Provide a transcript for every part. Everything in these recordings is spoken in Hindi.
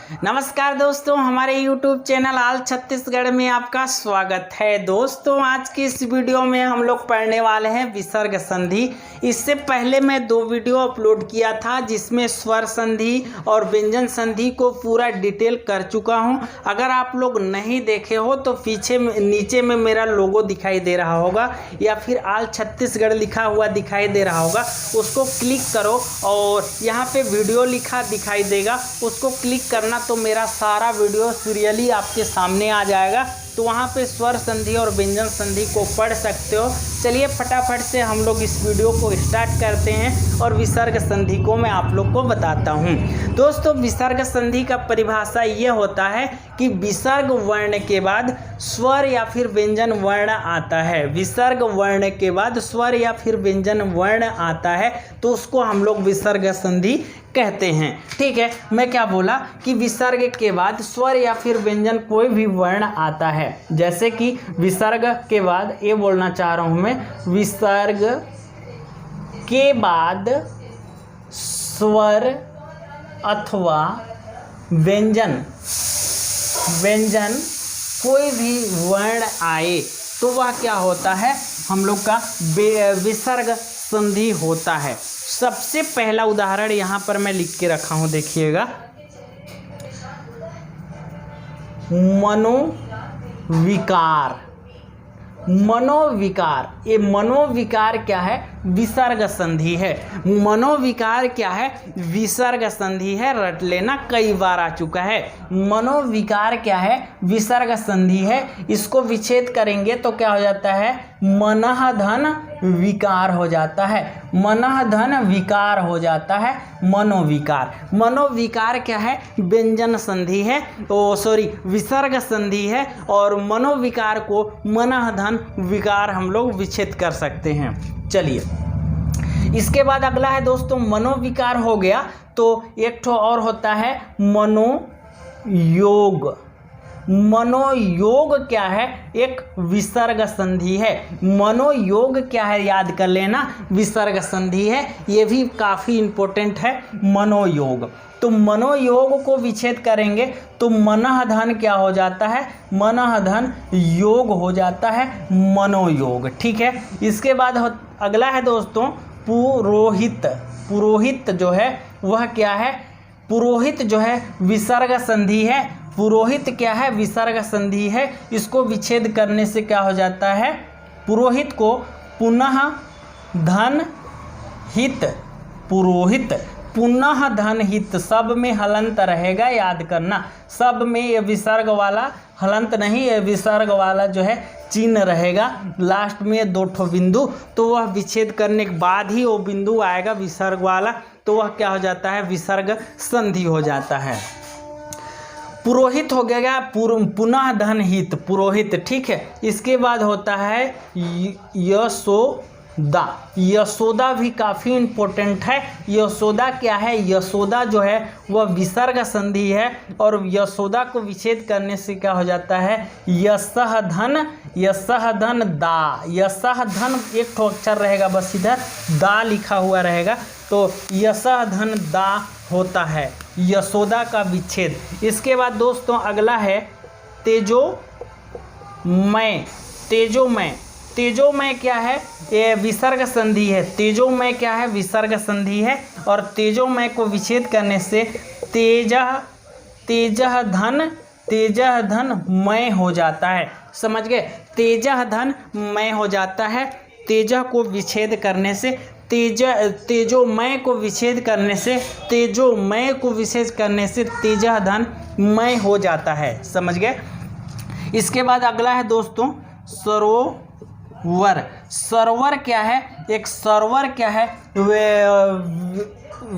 नमस्कार दोस्तों, हमारे YouTube चैनल ऑल छत्तीसगढ़ में आपका स्वागत है। दोस्तों, आज की इस वीडियो में हम लोग पढ़ने वाले हैं विसर्ग संधि। इससे पहले मैं 2 वीडियो अपलोड किया था जिसमें स्वर संधि और व्यंजन संधि को पूरा डिटेल कर चुका हूं। अगर आप लोग नहीं देखे हो तो पीछे नीचे में मेरा लोगो दिखाई दे रहा होगा या फिर ऑल छत्तीसगढ़ लिखा हुआ दिखाई दे रहा होगा, उसको क्लिक करो और यहाँ पे वीडियो लिखा दिखाई देगा, उसको क्लिक करना तो मेरा सारा वीडियो सीरियली आपके सामने आ जाएगा। तो वहाँ पे स्वर संधि और व्यंजन संधि को पढ़ सकते हो। चलिए फटाफट से हम लोग इस वीडियो को स्टार्ट करते हैं और विसर्ग संधि को मैं आप लोग को बताता हूँ। दोस्तों, विसर्ग संधि का परिभाषा ये होता है कि विसर्ग वर्ण के बाद स्वर या फिर व्यंजन वर्ण आता है। विसर्ग वर्ण के बाद स्वर या फिर व्यंजन वर्ण आता है तो उसको हम लोग विसर्ग संधि कहते हैं। ठीक है, मैं क्या बोला कि विसर्ग के बाद स्वर या फिर व्यंजन कोई भी वर्ण आता है। जैसे कि विसर्ग के बाद ये बोलना चाह रहा हूं मैं, विसर्ग के बाद स्वर अथवा व्यंजन कोई भी वर्ण आए तो वह क्या होता है, हम लोग का विसर्ग संधि होता है। सबसे पहला उदाहरण यहाँ पर मैं लिख के रखा हूँ, देखिएगा। मनोविकार। ये मनोविकार क्या है? विसर्ग संधि है। मनोविकार क्या है? विसर्ग संधि है। रट लेना, कई बार आ चुका है। मनोविकार क्या है? विसर्ग संधि है। इसको विच्छेद करेंगे तो क्या हो जाता है? मनः धन विकार हो जाता है। मनः धन विकार हो जाता है। मनोविकार क्या है? व्यंजन संधि है, विसर्ग संधि है। और मनोविकार को मनः धन विकार हम लोग विच्छेद कर सकते हैं। चलिए, इसके बाद अगला है दोस्तों, मनोविकार हो गया तो एक ठो और होता है मनोयोग। मनोयोग क्या है? एक विसर्ग संधि है। मनोयोग क्या है? याद कर लेना, विसर्ग संधि है। ये भी काफ़ी इम्पोर्टेंट है, मनोयोग। तो मनोयोग को विच्छेद करेंगे तो मनः धन क्या हो जाता है? मनः धन योग हो जाता है, मनोयोग। ठीक है, इसके बाद अगला है दोस्तों पुरोहित। पुरोहित जो है वह क्या है? पुरोहित जो है विसर्ग संधि है। पुरोहित क्या है? विसर्ग संधि है। इसको विच्छेद करने से क्या हो जाता है? पुरोहित को पुनः धन हित। पुरोहित पुनः धन हित, सब में हलंत रहेगा, याद करना। सब में ये विसर्ग वाला हलंत नहीं, ये विसर्ग वाला जो है चिन्ह रहेगा। लास्ट में 2 ठो बिंदु, तो वह विच्छेद करने के बाद ही वो बिंदु आएगा विसर्ग वाला, तो वह क्या हो जाता है? विसर्ग संधि हो जाता है। पुरोहित हो गया पुनः धन हित, पुरोहित। ठीक है, इसके बाद होता है यशोदा। यशोदा भी काफ़ी इम्पोर्टेंट है। यशोदा क्या है? यशोदा जो है वह विसर्ग संधि है और यशोदा को विच्छेद करने से क्या हो जाता है? यशः धन दा। यशः धन एक ठो अक्षर रहेगा, बस इधर दा लिखा हुआ रहेगा, तो यशः धन दा होता है, यशोदा का विच्छेद। इसके बाद दोस्तों अगला है तेजोमय। तेजोमय क्या है? ये विसर्ग संधि है। तेजोमय क्या है? विसर्ग संधि है। और तेजोमय को विच्छेद करने से तेजः धन मय हो जाता है। समझ गए? तेजः धन मय हो जाता है। तेजः को विच्छेद करने से तेजोमय को विच्छेद करने से तेजः धन मय हो जाता है। समझ गए? इसके बाद अगला है दोस्तों सरोवर। सरोवर क्या है? एक सरोवर क्या है?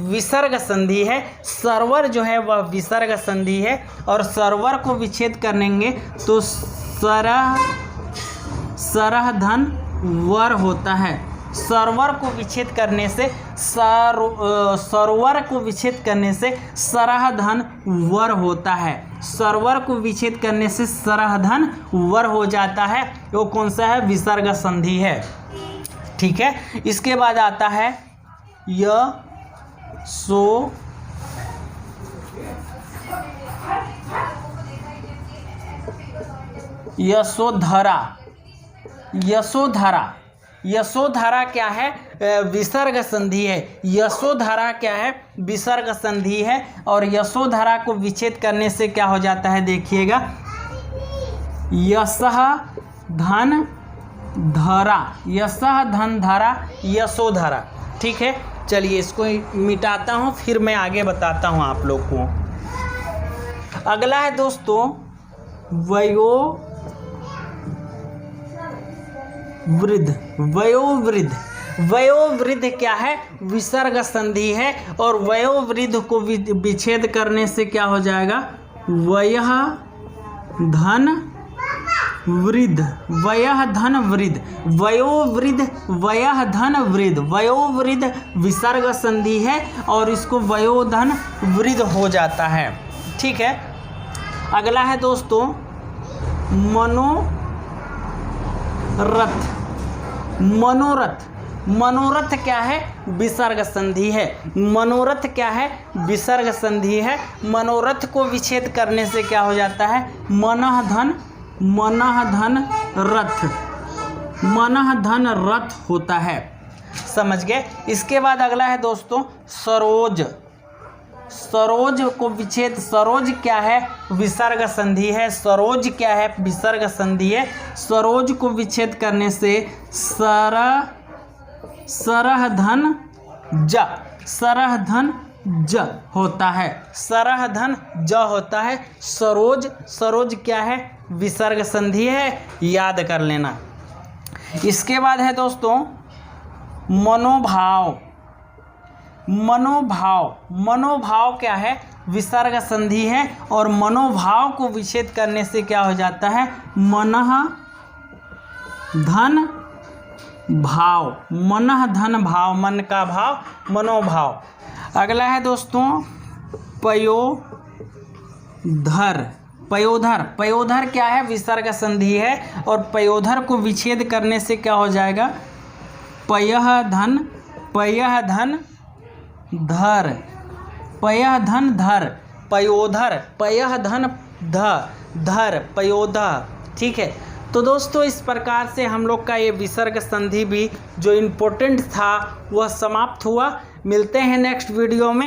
विसर्ग संधि है। सरोवर जो है वह विसर्ग संधि है और सरोवर को विच्छेद करेंगे तो सरह धन वर होता है। सरोवर को विच्छेद करने से सरोवर को विच्छेद करने से सरह धन वर होता है। सरोवर को विच्छेद करने से सरह धन वर हो जाता है। वो कौन सा है? विसर्ग संधि है। ठीक है, इसके बाद आता है यशोधरा। यशोधरा, यशोधरा क्या है? विसर्ग संधि है। यशोधरा क्या है? विसर्ग संधि है। और यशोधरा को विच्छेद करने से क्या हो जाता है? देखिएगा, यशः धन धरा, यशः धन धरा, यशोधरा। ठीक है, चलिए इसको मिटाता हूँ, फिर मैं आगे बताता हूँ आप लोग को। अगला है दोस्तों वयोवृद्ध। वयोवृद्ध, वयोवृद्ध क्या है? विसर्ग संधि है। और वयोवृद्ध को विच्छेद करने से क्या हो जाएगा? वयः धन वृद्ध, वयः धन वृद्ध, वयोवृद्ध, वयः धन वृद्ध। वयोवृद्ध विसर्ग संधि है और इसको वयोधन वृद्ध हो जाता है। ठीक है, अगला है दोस्तों मनोरथ। मनोरथ, मनोरथ क्या है? विसर्ग संधि है। मनोरथ क्या है? विसर्ग संधि है। मनोरथ को विच्छेद करने से क्या हो जाता है? मनः धन, मनः धन रथ, मनः धन रथ होता है। समझ गए? इसके बाद अगला है दोस्तों सरोज। सरोज को विच्छेद, सरोज क्या है? विसर्ग संधि है। सरोज क्या है? विसर्ग संधि है। सरोज को विच्छेद करने से सरह धन ज, सरह धन ज होता है। सरह धन ज होता है। सरोज, सरोज क्या है? विसर्ग संधि है, याद कर लेना। इसके बाद है दोस्तों मनोभाव। मनोभाव, मनोभाव क्या है? विसर्ग संधि है। और मनोभाव को विच्छेद करने से क्या हो जाता है? मनः धन भाव, मनः धन भाव, मन का भाव, मनोभाव। अगला है दोस्तों पयोधर। पयोधर, पयोधर क्या है? विसर्ग संधि है। और पयोधर को विच्छेद करने से क्या हो जाएगा? पयः धन, पयः धन धर, पयः धन धर, पयोधर, पयः धन धर, पयोधर। ठीक है, तो दोस्तों इस प्रकार से हम लोग का ये विसर्ग संधि भी जो इम्पोर्टेंट था वह समाप्त हुआ। मिलते हैं नेक्स्ट वीडियो में।